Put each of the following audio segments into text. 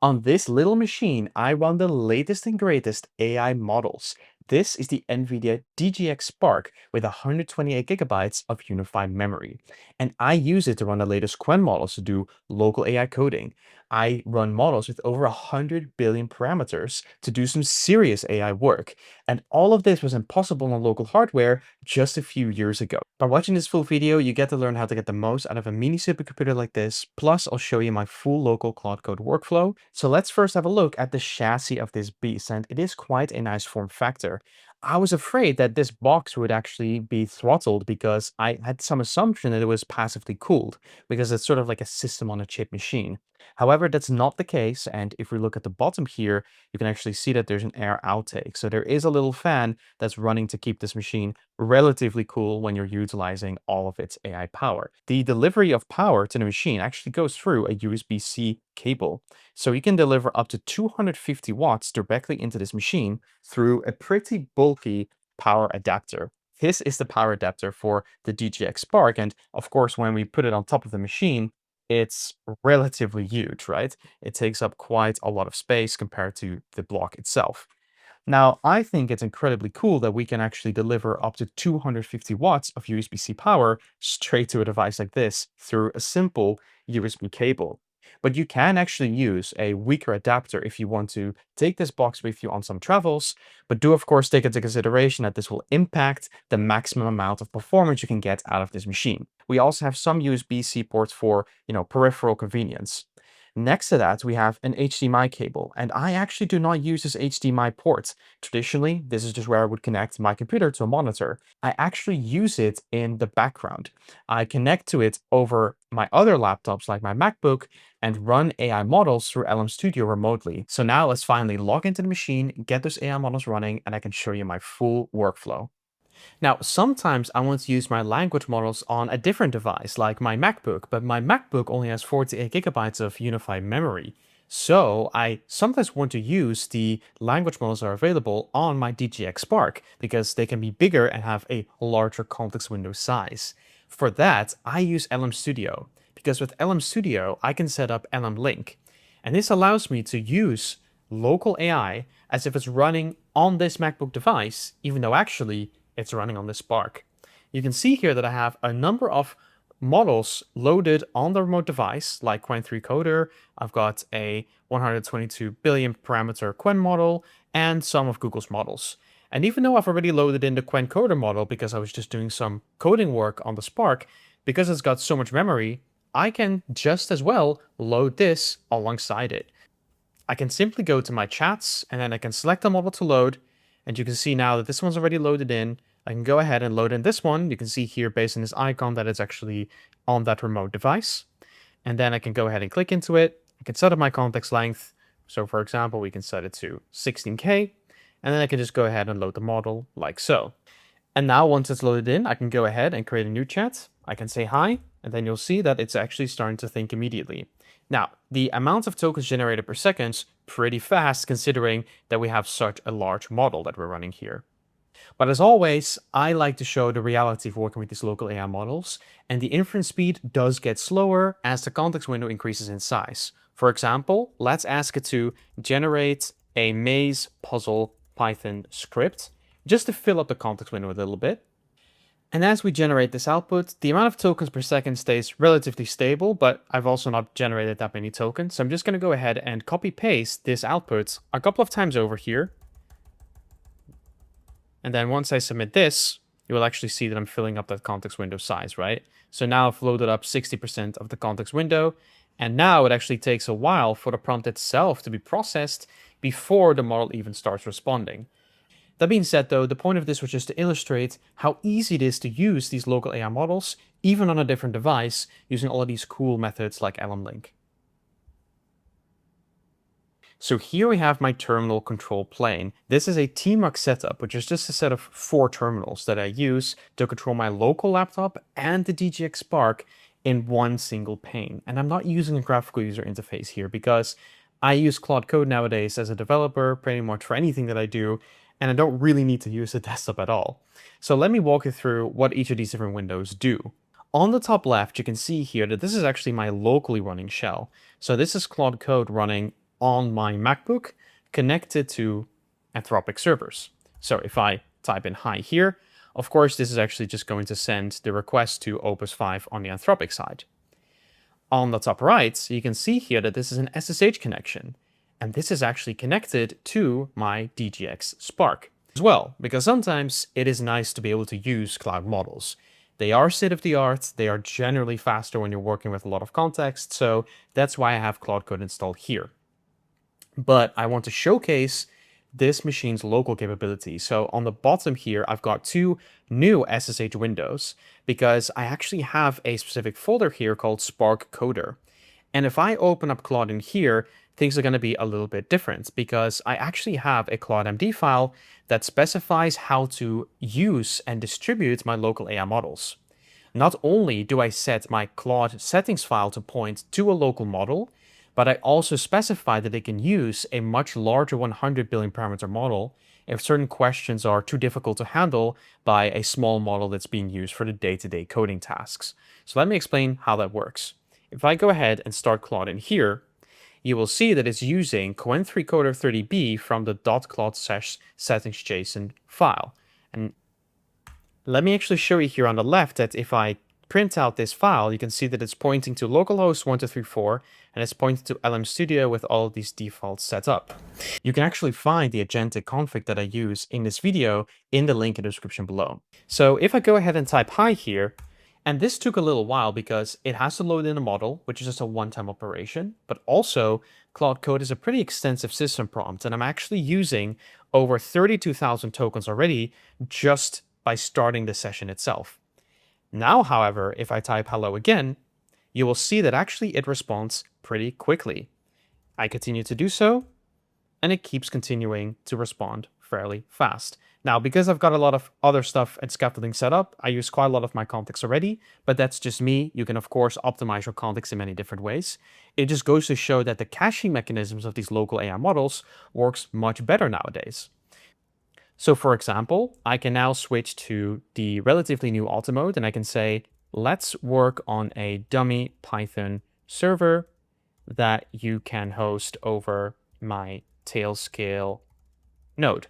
On this little machine, I run the latest and greatest AI models. This is the NVIDIA DGX Spark with 128 gigabytes of unified memory. And I use it to run the latest Qwen models to do local AI coding. I run models with over 100 billion parameters to do some serious AI work. And all of this was impossible on local hardware just a few years ago. By watching this full video, you get to learn how to get the most out of a mini supercomputer like this. Plus, I'll show you my full local Claude Code workflow. So let's first have a look at the chassis of this beast, and it is quite a nice form factor. I was afraid that this box would actually be throttled because I had some assumption that it was passively cooled, because it's sort of like a system on a chip machine. However, that's not the case, and if we look at the bottom here, you can actually see that there's an air outtake. So there is a little fan that's running to keep this machine relatively cool when you're utilizing all of its AI power. The delivery of power to the machine actually goes through a USB-C cable. So you can deliver up to 250 watts directly into this machine through a pretty bulky power adapter. This is the power adapter for the DGX Spark, and of course, when we put it on top of the machine, it's relatively huge, right? It takes up quite a lot of space compared to the block itself. Now, I think it's incredibly cool that we can actually deliver up to 250 watts of USB-C power straight to a device like this through a simple USB cable. But you can actually use a weaker adapter if you want to take this box with you on some travels, but do of course take into consideration that this will impact the maximum amount of performance you can get out of this machine. We also have some USB-C ports for, peripheral convenience. Next to that, we have an HDMI cable, and I actually do not use this HDMI port. Traditionally, this is just where I would connect my computer to a monitor. I actually use it in the background. I connect to it over my other laptops like my MacBook and run AI models through LM Studio remotely. So now let's finally log into the machine, get those AI models running, and I can show you my full workflow. Now, sometimes I want to use my language models on a different device, like my MacBook, but my MacBook only has 48 gigabytes of unified memory. So I sometimes want to use the language models that are available on my DGX Spark because they can be bigger and have a larger context window size. For that, I use LM Studio because with LM Studio, I can set up LM Link. And this allows me to use local AI as if it's running on this MacBook device, even though actually it's running on the Spark. You can see here that I have a number of models loaded on the remote device, like Qwen 3 Coder. I've got a 122 billion parameter Qwen model and some of Google's models. And even though I've already loaded in the Qwen Coder model because I was just doing some coding work on the Spark, because it's got so much memory, I can just as well load this alongside it. I can simply go to my chats and then I can select the model to load. And you can see now that this one's already loaded in. I can go ahead and load in this one. You can see here based on this icon that it's actually on that remote device. And then I can go ahead and click into it. I can set up my context length. So for example, we can set it to 16K. And then I can just go ahead and load the model like so. And now once it's loaded in, I can go ahead and create a new chat. I can say hi, and then you'll see that it's actually starting to think immediately. Now, the amount of tokens generated per second, pretty fast considering that we have such a large model that we're running here. But as always, I like to show the reality of working with these local AI models, and the inference speed does get slower as the context window increases in size. For example, let's ask it to generate a maze puzzle Python script, just to fill up the context window a little bit. And as we generate this output, the amount of tokens per second stays relatively stable, but I've also not generated that many tokens. So I'm just going to go ahead and copy paste this output a couple of times over here. And then once I submit this, you will actually see that I'm filling up that context window size, right? So now I've loaded up 60% of the context window. And now it actually takes a while for the prompt itself to be processed before the model even starts responding. That being said though, the point of this was just to illustrate how easy it is to use these local AI models, even on a different device, using all of these cool methods like LM-Link. So here we have my terminal control plane. This is a tmux setup, which is just a set of 4 terminals that I use to control my local laptop and the DGX Spark in one single pane. And I'm not using a graphical user interface here because I use Claude Code nowadays as a developer pretty much for anything that I do, and I don't really need to use a desktop at all. So let me walk you through what each of these different windows do. On the top left, you can see here that this is actually my locally running shell. So this is Claude Code running on my MacBook connected to Anthropic servers. So if I type in hi here, of course, this is actually just going to send the request to Opus 5 on the Anthropic side. On the top right, you can see here that this is an SSH connection, and this is actually connected to my DGX Spark as well, because sometimes it is nice to be able to use cloud models. They are state-of-the-art, they are generally faster when you're working with a lot of context, so that's why I have Claude Code installed here. But I want to showcase this machine's local capability. So on the bottom here, I've got two new SSH windows because I actually have a specific folder here called Spark Coder. And if I open up Claude in here, things are going to be a little bit different because I actually have a ClaudeMD file that specifies how to use and distribute my local AI models. Not only do I set my Claude settings file to point to a local model, but I also specify that they can use a much larger 100 billion parameter model if certain questions are too difficult to handle by a small model that's being used for the day-to-day coding tasks. So let me explain how that works. If I go ahead and start Claude in here, you will see that it's using Qwen 3Coder 30b from the .claude/settings.json file. And let me actually show you here on the left that if I print out this file, you can see that it's pointing to localhost 1234, and it's pointing to LM Studio with all of these defaults set up. You can actually find the agentic config that I use in this video in the link in the description below. So if I go ahead and type hi here, and this took a little while because it has to load in a model, which is just a one-time operation, but also Claude Code is a pretty extensive system prompt, and I'm actually using over 32,000 tokens already just by starting the session itself. Now, however, if I type hello again, you will see that actually it responds pretty quickly. I continue to do so, and it keeps continuing to respond fairly fast. Now, because I've got a lot of other stuff and scaffolding set up, I use quite a lot of my context already, but that's just me. You can, of course, optimize your context in many different ways. It just goes to show that the caching mechanisms of these local AI models works much better nowadays. So for example, I can now switch to the relatively new auto mode and I can say, let's work on a dummy Python server that you can host over my Tailscale node.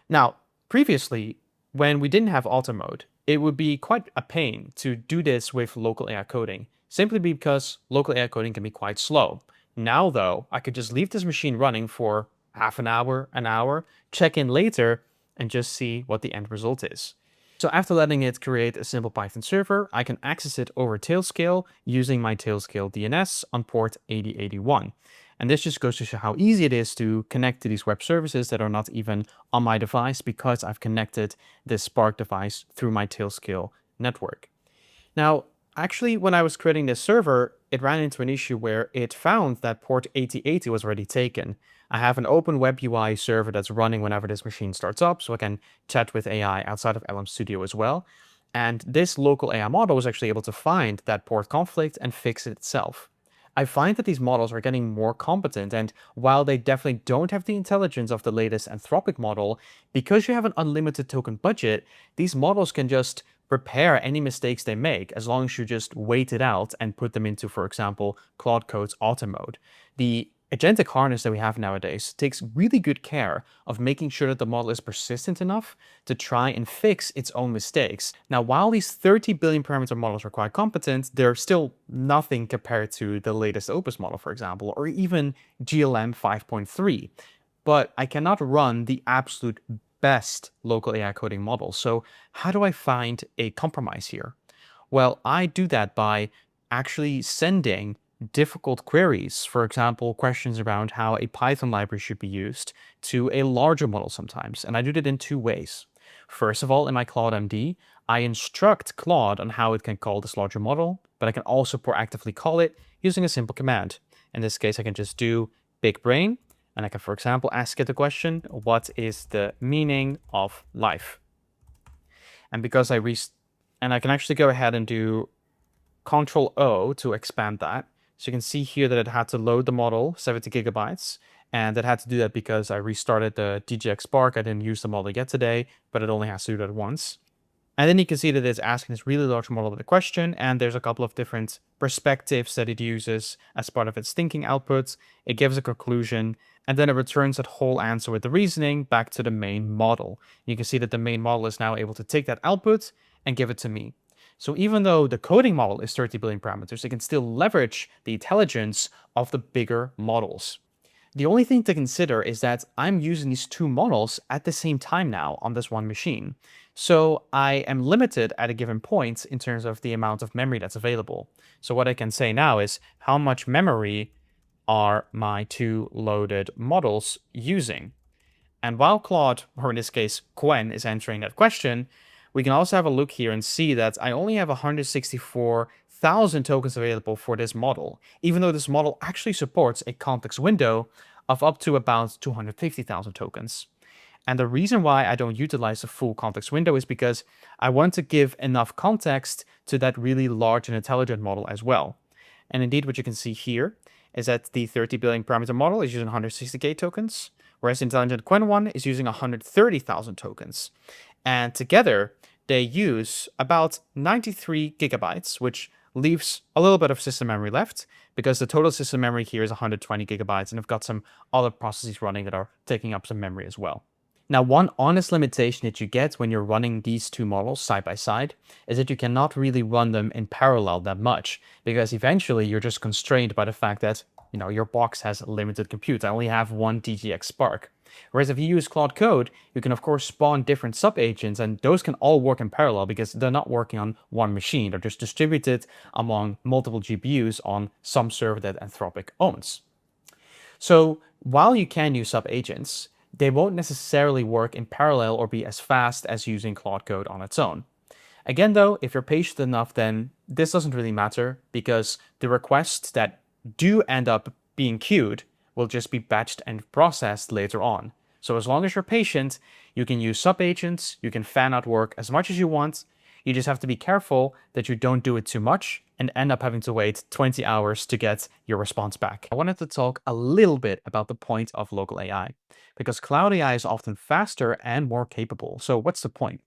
Now, previously, when we didn't have auto mode, it would be quite a pain to do this with local AI coding, simply because local AI coding can be quite slow. Now, though, I could just leave this machine running for half an hour, check in later, and just see what the end result is. So after letting it create a simple Python server, I can access it over Tailscale using my Tailscale DNS on port 8081. And this just goes to show how easy it is to connect to these web services that are not even on my device because I've connected this Spark device through my Tailscale network. Now, actually, when I was creating this server, it ran into an issue where it found that port 8080 was already taken. I have an open web UI server that's running whenever this machine starts up, so I can chat with AI outside of LM Studio as well. And this local AI model was actually able to find that port conflict and fix it itself. I find that these models are getting more competent, and while they definitely don't have the intelligence of the latest Anthropic model, because you have an unlimited token budget, these models can just repair any mistakes they make as long as you just wait it out and put them into, for example, Claude Code's auto mode. The agentic harness that we have nowadays takes really good care of making sure that the model is persistent enough to try and fix its own mistakes. Now, while these 30 billion parameter models are quite competent, they're still nothing compared to the latest Opus model, for example, or even GLM 5.3. But I cannot run the absolute best local AI coding model. So how do I find a compromise here? Well, I do that by actually sending difficult queries, for example, questions around how a Python library should be used, to a larger model sometimes. And I do that in two ways. First of all, in my ClaudeMD, I instruct Claude on how it can call this larger model, but I can also proactively call it using a simple command. In this case, I can just do big brain, and I can, for example, ask it the question, what is the meaning of life? And because I can actually go ahead and do Control O to expand that. So you can see here that it had to load the model 70 gigabytes, and it had to do that because I restarted the DGX Spark. I didn't use the model yet today, but it only has to do that once. And then you can see that it's asking this really large model the question, and there's a couple of different perspectives that it uses as part of its thinking output. It gives a conclusion, and then it returns that whole answer with the reasoning back to the main model. You can see that the main model is now able to take that output and give it to me. So even though the coding model is 30 billion parameters, it can still leverage the intelligence of the bigger models. The only thing to consider is that I'm using these two models at the same time now on this one machine. So I am limited at a given point in terms of the amount of memory that's available. So what I can say now is how much memory are my two loaded models using? And while Claude, or in this case Qwen, is answering that question, we can also have a look here and see that I only have 164,000 tokens available for this model, even though this model actually supports a context window of up to about 250,000 tokens. And the reason why I don't utilize the full context window is because I want to give enough context to that really large and intelligent model as well. And indeed, what you can see here is that the 30 billion parameter model is using 160k tokens, whereas the intelligent Qwen one is using 130,000 tokens. And together, they use about 93 gigabytes, which leaves a little bit of system memory left because the total system memory here is 120 gigabytes, and I've got some other processes running that are taking up some memory as well. Now, one honest limitation that you get when you're running these two models side by side is that you cannot really run them in parallel that much, because eventually you're just constrained by the fact that, your box has limited compute. I only have one DGX Spark. Whereas if you use Claude Code, you can of course spawn different sub-agents, and those can all work in parallel because they're not working on one machine. They're just distributed among multiple GPUs on some server that Anthropic owns. So while you can use sub-agents, they won't necessarily work in parallel or be as fast as using Claude Code on its own. Again, though, if you're patient enough, then this doesn't really matter because the requests that do end up being queued will just be batched and processed later on. So as long as you're patient, you can use sub-agents, you can fan out work as much as you want. You just have to be careful that you don't do it too much and end up having to wait 20 hours to get your response back. I wanted to talk a little bit about the point of local AI, because cloud AI is often faster and more capable. So what's the point?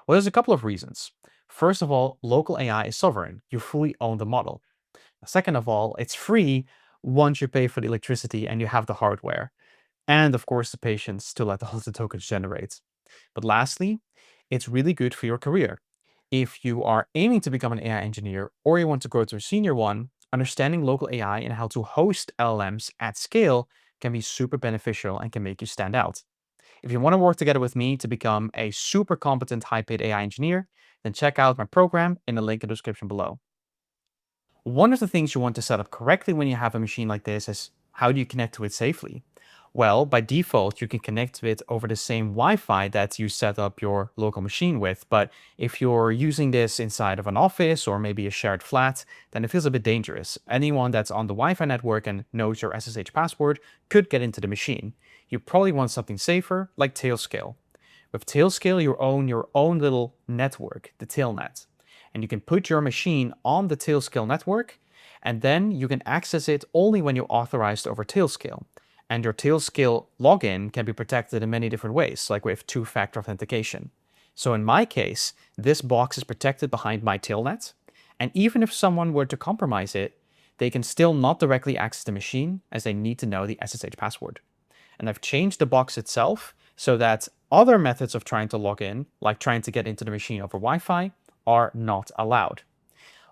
Well, there's a couple of reasons. First of all, local AI is sovereign. You fully own the model. Second of all, it's free once you pay for the electricity and you have the hardware. And of course, the patience to let all the tokens generate. But lastly, it's really good for your career. If you are aiming to become an AI engineer or you want to grow to a senior one, understanding local AI and how to host LLMs at scale can be super beneficial and can make you stand out. If you want to work together with me to become a super competent high-paid AI engineer, then check out my program in the link in the description below. One of the things you want to set up correctly when you have a machine like this is how do you connect to it safely? Well, by default, you can connect to it over the same Wi-Fi that you set up your local machine with. But if you're using this inside of an office or maybe a shared flat, then it feels a bit dangerous. Anyone that's on the Wi-Fi network and knows your SSH password could get into the machine. You probably want something safer, like Tailscale. With Tailscale, you own your own little network, the Tailnet. And you can put your machine on the Tailscale network, and then you can access it only when you're authorized over Tailscale. And your Tailscale login can be protected in many different ways, like with two-factor authentication. So in my case, this box is protected behind my Tailnet, and even if someone were to compromise it, they can still not directly access the machine as they need to know the SSH password. And I've changed the box itself so that other methods of trying to log in, like trying to get into the machine over Wi-Fi, are not allowed.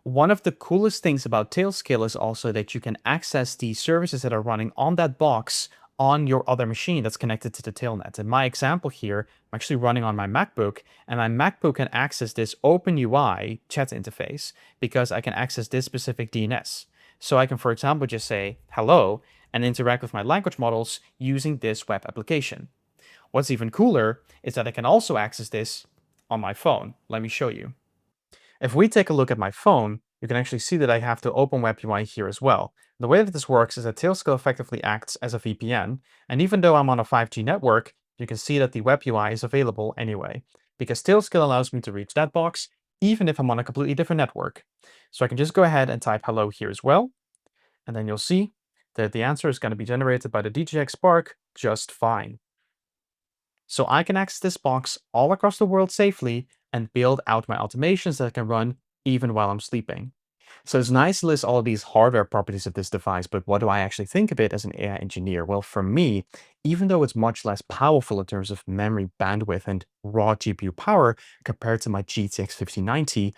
One of the coolest things about Tailscale is also that you can access the services that are running on that box on your other machine that's connected to the Tailnet. In my example here, I'm actually running on my MacBook, and my MacBook can access this OpenUI chat interface because I can access this specific DNS. So I can, for example, just say hello and interact with my language models using this web application. What's even cooler is that I can also access this on my phone. Let me show you. If we take a look at my phone, you can actually see that I have the Open Web UI here as well. The way that this works is that Tailscale effectively acts as a VPN, and even though I'm on a 5G network, you can see that the Web UI is available anyway, because Tailscale allows me to reach that box even if I'm on a completely different network. So I can just go ahead and type hello here as well, and then you'll see that the answer is going to be generated by the DGX Spark just fine. So I can access this box all across the world safely and build out my automations that can run even while I'm sleeping. So it's nice to list all of these hardware properties of this device, but what do I actually think of it as an AI engineer? Well, for me, even though it's much less powerful in terms of memory bandwidth and raw GPU power compared to my GTX 5090,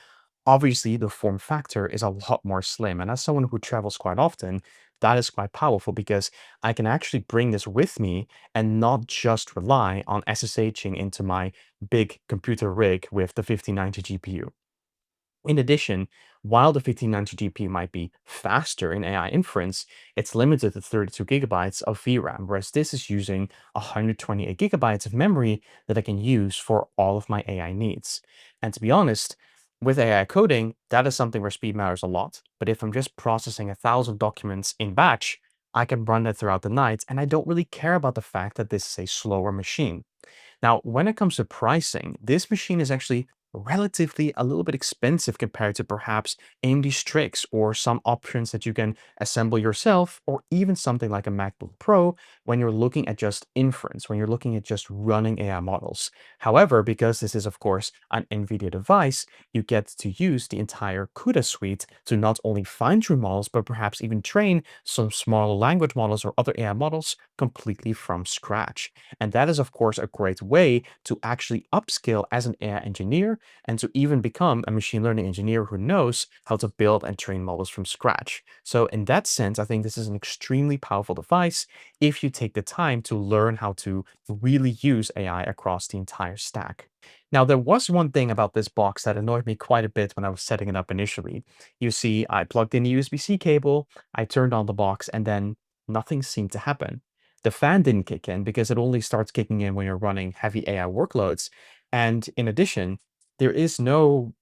obviously the form factor is a lot more slim. And as someone who travels quite often, that is quite powerful because I can actually bring this with me and not just rely on SSHing into my big computer rig with the 5090 GPU. In addition, while the 1590 GPU might be faster in AI inference, it's limited to 32 gigabytes of VRAM, whereas this is using 128 gigabytes of memory that I can use for all of my AI needs. And to be honest, with AI coding, that is something where speed matters a lot. But if I'm just processing 1,000 documents in batch, I can run that throughout the night, and I don't really care about the fact that this is a slower machine. Now, when it comes to pricing, this machine is actually relatively a little bit expensive compared to perhaps AMD Strix or some options that you can assemble yourself, or even something like a MacBook Pro when you're looking at just inference, when you're looking at just running AI models. However, because this is, of course, an NVIDIA device, you get to use the entire CUDA suite to not only fine-tune models, but perhaps even train some smaller language models or other AI models completely from scratch. And that is, of course, a great way to actually upskill as an AI engineer and to even become a machine learning engineer who knows how to build and train models from scratch. So, in that sense, I think this is an extremely powerful device if you take the time to learn how to really use AI across the entire stack. Now, there was one thing about this box that annoyed me quite a bit when I was setting it up initially. You see, I plugged in a USB-C cable, I turned on the box, and then nothing seemed to happen. The fan didn't kick in because it only starts kicking in when you're running heavy AI workloads. And in addition, there is no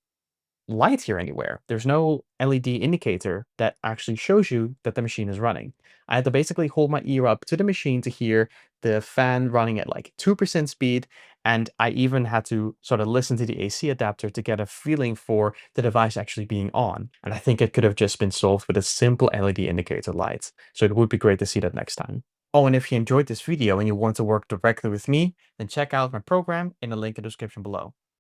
light here anywhere. There's no LED indicator that actually shows you that the machine is running. I had to basically hold my ear up to the machine to hear the fan running at like 2% speed. And I even had to sort of listen to the AC adapter to get a feeling for the device actually being on. And I think it could have just been solved with a simple LED indicator light. So it would be great to see that next time. Oh, and if you enjoyed this video and you want to work directly with me, then check out my program in the link in the description below.